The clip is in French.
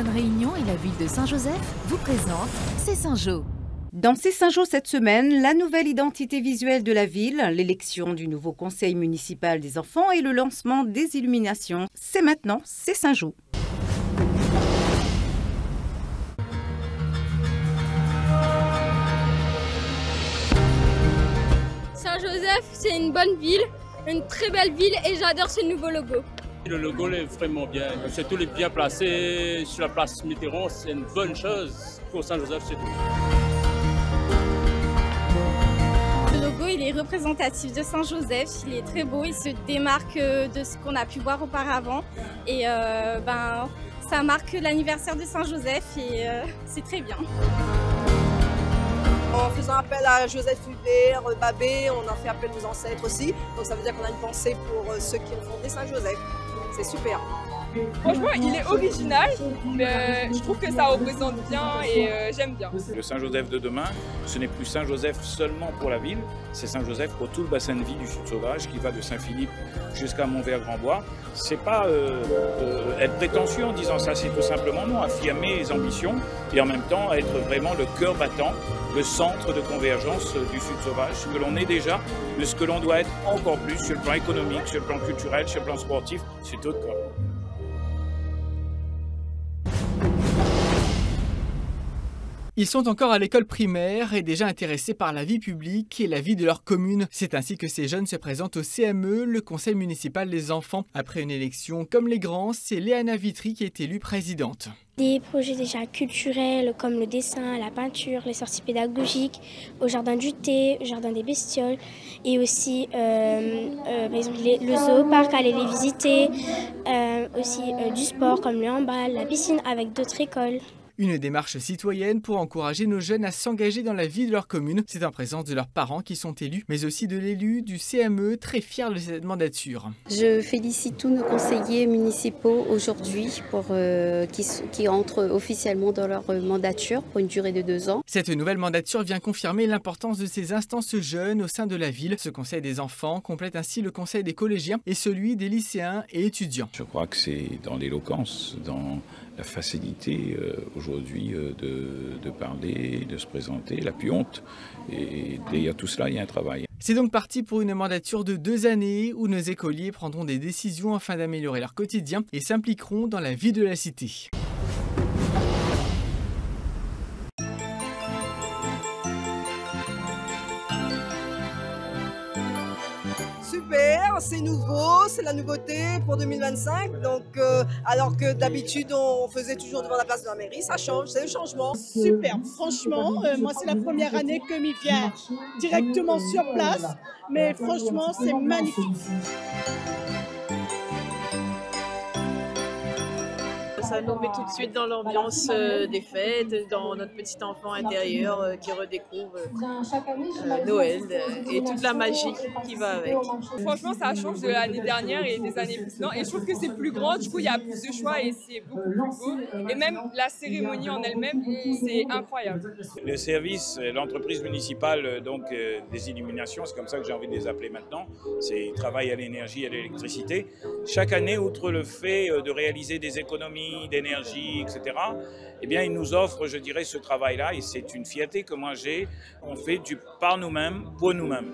prochaine réunion et la ville de Saint-Joseph vous présente C'est Saint-Jo. Dans C'est Saint-Jo cette semaine, la nouvelle identité visuelle de la ville, l'élection du nouveau conseil municipal des enfants et le lancement des illuminations. C'est maintenant, C'est Saint-Jo. Saint-Joseph, c'est une bonne ville, une très belle ville et j'adore ce nouveau logo. Le logo est vraiment bien, surtout les bien placé sur la place Mitterrand, c'est une bonne chose pour Saint-Joseph, c'est tout. Le logo, il est représentatif de Saint-Joseph, il est très beau, il se démarque de ce qu'on a pu voir auparavant et ça marque l'anniversaire de Saint-Joseph et c'est très bien. En faisant appel à Joseph Hubert, Babé, on a fait appel aux ancêtres aussi. Donc ça veut dire qu'on a une pensée pour ceux qui ont fondé Saint-Joseph. C'est super. Franchement, il est original, mais je trouve que ça représente bien et j'aime bien. Le Saint-Joseph de demain, ce n'est plus Saint-Joseph seulement pour la ville, c'est Saint-Joseph pour tout le bassin de vie du Sud Sauvage qui va de Saint-Philippe jusqu'à Montvert-Grand-Bois. C'est pas être prétentieux en disant ça, c'est tout simplement non, affirmer les ambitions et en même temps être vraiment le cœur battant, le centre de convergence du Sud Sauvage, ce que l'on est déjà, mais ce que l'on doit être encore plus sur le plan économique, sur le plan culturel, sur le plan sportif, c'est tout cas. Ils sont encore à l'école primaire et déjà intéressés par la vie publique et la vie de leur commune. C'est ainsi que ces jeunes se présentent au CME, le conseil municipal des enfants. Après une élection comme les grands, c'est Léana Vitry qui est élue présidente. Des projets déjà culturels comme le dessin, la peinture, les sorties pédagogiques, au jardin du thé, au jardin des bestioles et aussi par exemple, le zooparc, aller les visiter, aussi du sport comme le handball, la piscine avec d'autres écoles. Une démarche citoyenne pour encourager nos jeunes à s'engager dans la vie de leur commune. C'est en présence de leurs parents qui sont élus, mais aussi de l'élu du CME, très fier de cette mandature. Je félicite tous nos conseillers municipaux aujourd'hui qui entrent officiellement dans leur mandature pour une durée de 2 ans. Cette nouvelle mandature vient confirmer l'importance de ces instances jeunes au sein de la ville. Ce conseil des enfants complète ainsi le conseil des collégiens et celui des lycéens et étudiants. Je crois que c'est dans l'éloquence, dans la facilité aujourd'hui de parler, de se présenter, la plus honte. Et derrière tout cela, il y a un travail. C'est donc parti pour une mandature de 2 années où nos écoliers prendront des décisions afin d'améliorer leur quotidien et s'impliqueront dans la vie de la cité. Super, c'est nouveau, c'est la nouveauté pour 2025. Donc, alors que d'habitude on faisait toujours devant la place de la mairie, ça change, c'est le changement. Super, franchement, moi c'est la première année que m'y viens directement sur place, mais franchement c'est magnifique. Ça nous met tout de suite dans l'ambiance des fêtes, dans notre petit enfant intérieur qui redécouvre Noël et toute la magie qui va avec. Franchement, ça change de l'année dernière et des années précédentes. Et je trouve que c'est plus grand, du coup, il y a plus de choix et c'est beaucoup plus beau. Et même la cérémonie en elle-même, c'est incroyable. Le service, l'entreprise municipale donc, des illuminations, c'est comme ça que j'ai envie de les appeler maintenant, c'est travail à l'énergie et à l'électricité. Chaque année, outre le fait de réaliser des économies, d'énergie, etc., eh bien, ils nous offrent, je dirais, ce travail-là et c'est une fierté que moi j'ai. On fait du par nous-mêmes, pour nous-mêmes.